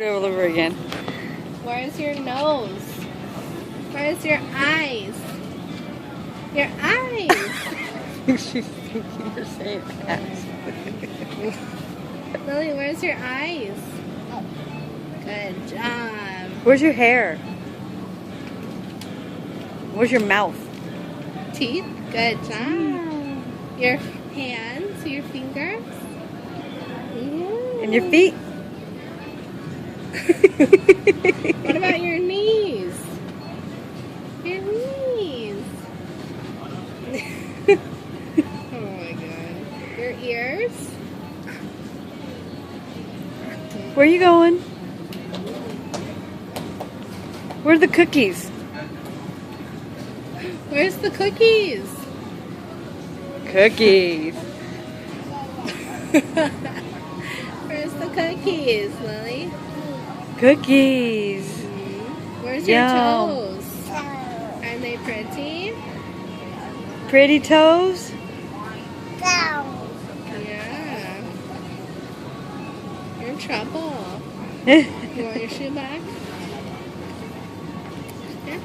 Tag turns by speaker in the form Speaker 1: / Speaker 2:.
Speaker 1: All over again.
Speaker 2: Where's your nose? Where's your eyes? Your eyes!
Speaker 1: She's thinking you're saying ass.
Speaker 2: Lily, where's your eyes? Good job.
Speaker 1: Where's your hair? Where's your mouth?
Speaker 2: Teeth? Good job. Your hands? Your fingers?
Speaker 1: And your feet?
Speaker 2: What about your knees? Your knees. Oh my god. Your ears?
Speaker 1: Where are you going? Where are the cookies?
Speaker 2: Where's the cookies?
Speaker 1: Cookies.
Speaker 2: Where's the cookies, Lily?
Speaker 1: Cookies.
Speaker 2: Where's your
Speaker 1: Yum.
Speaker 2: toes? Are they pretty?
Speaker 1: Pretty toes?
Speaker 2: Yeah. You're in trouble. You want your shoe back? Here.